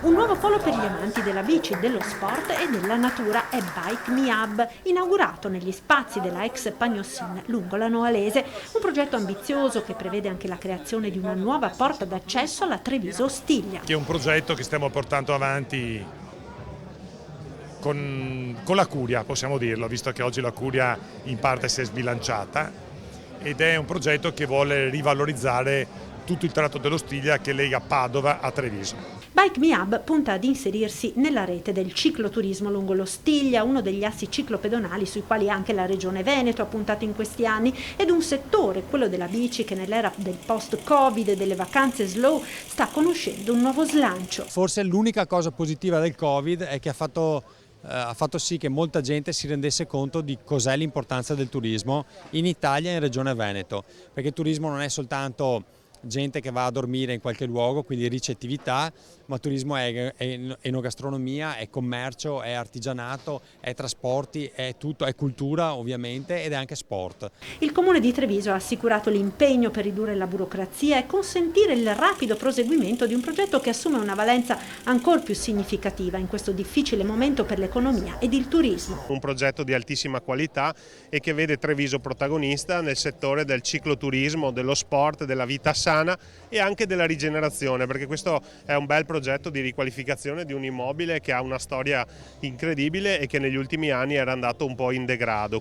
Un nuovo polo per gli amanti della bici, dello sport e della natura è Bike Me Hub, inaugurato negli spazi della ex Pagnossin lungo la Noalese, un progetto ambizioso che prevede anche la creazione di una nuova porta d'accesso alla Treviso Ostiglia. Che è un progetto che stiamo portando avanti con la curia, possiamo dirlo, visto che oggi la curia in parte si è sbilanciata, ed è un progetto che vuole rivalorizzare tutto il tratto dell'Ostiglia che lega Padova a Treviso. Bike Me Hub punta ad inserirsi nella rete del cicloturismo lungo l'Ostiglia, uno degli assi ciclopedonali sui quali anche la Regione Veneto ha puntato in questi anni, ed un settore, quello della bici, che nell'era del post-Covid e delle vacanze slow sta conoscendo un nuovo slancio. Forse l'unica cosa positiva del Covid è che ha fatto sì che molta gente si rendesse conto di cos'è l'importanza del turismo in Italia e in Regione Veneto, perché il turismo non è soltanto gente che va a dormire in qualche luogo, quindi ricettività, ma turismo è enogastronomia, è commercio, è artigianato, è trasporti, è tutto, è cultura ovviamente ed è anche sport. Il Comune di Treviso ha assicurato l'impegno per ridurre la burocrazia e consentire il rapido proseguimento di un progetto che assume una valenza ancor più significativa in questo difficile momento per l'economia ed il turismo. Un progetto di altissima qualità e che vede Treviso protagonista nel settore del cicloturismo, dello sport, della vita sana e anche della rigenerazione, perché questo è un bel progetto di riqualificazione di un immobile che ha una storia incredibile e che negli ultimi anni era andato un po' in degrado.